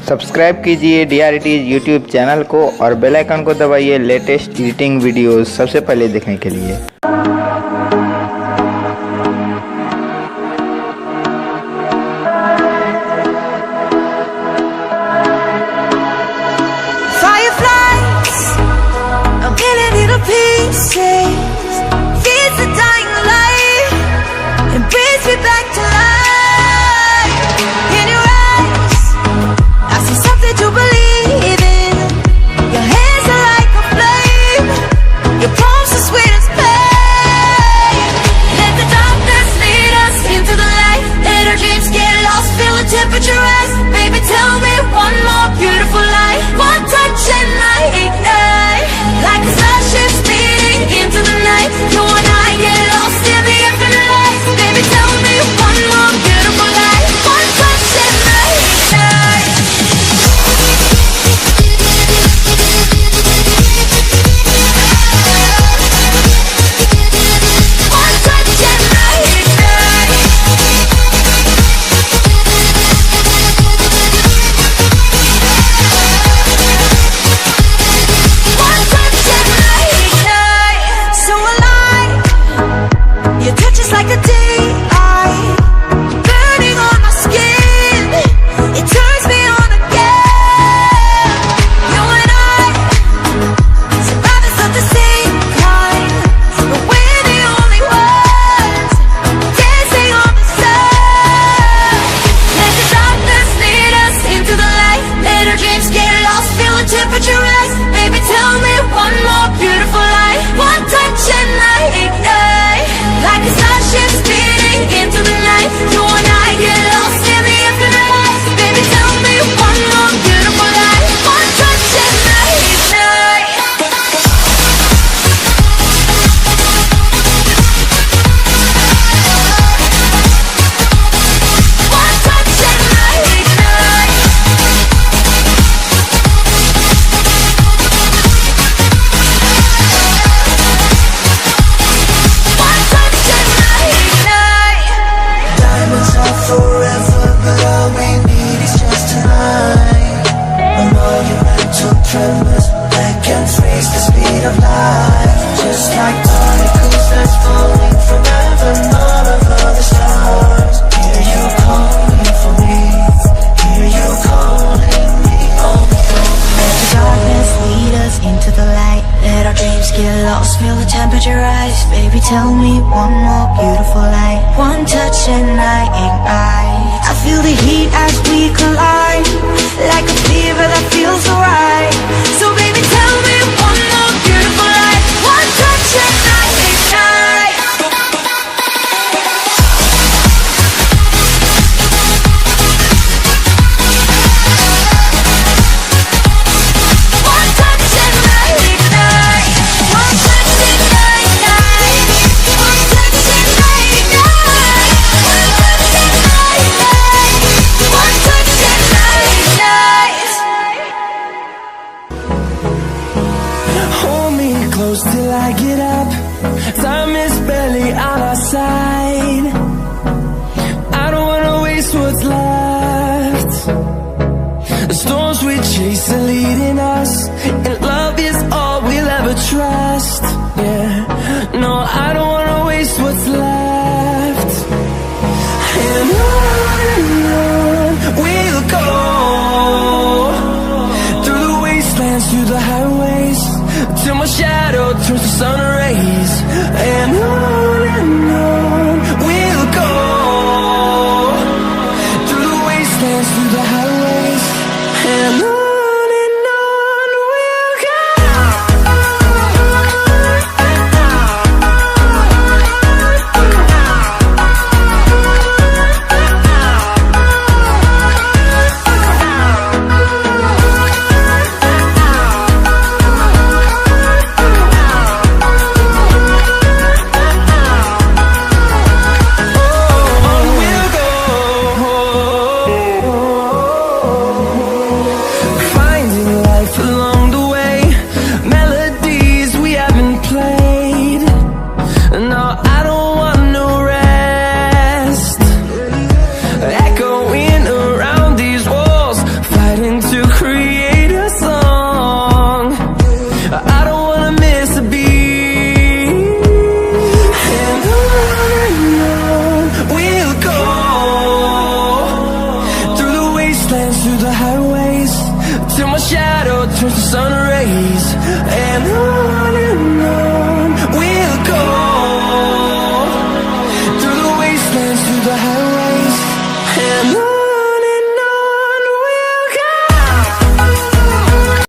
Subscribe कीजिए DRT YouTube channel को और बेल आइकन को दबाइए लेटेस्ट एडिटिंग वीडियोस सबसे पहले देखने के लिए। Feel the temperature rise, baby, tell me one more beautiful light. One touch and I ignite. I feel the heat as we collide, like a fever that feels so right. So baby, tell me one more beautiful light. One touch and I ignite. Close till I get up. Time is barely on our side. I don't wanna waste what's left. The storms we chase are leading us, and love is all we'll ever trust. Yeah, no, I don't wanna waste what's left. And on we'll go, through the wastelands, through the highways, till my shadow turns to sun rays. And on we'll go, through the wastelands, through the highways. And on we'll go. days, till my shadow turns to sun rays. And on we'll go.